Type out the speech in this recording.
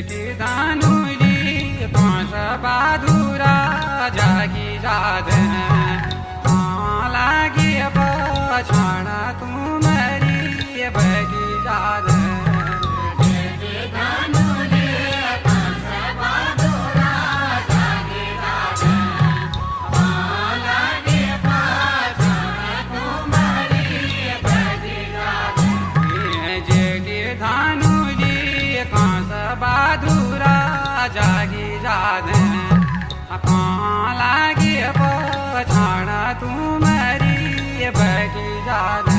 जेठी धानुली पांच बाधुरा जागी जाद लागी पछाण तुम्हारी बगी जाद बाधुरा जागी जाद लागी पछाण तुम्हारी बगी जाद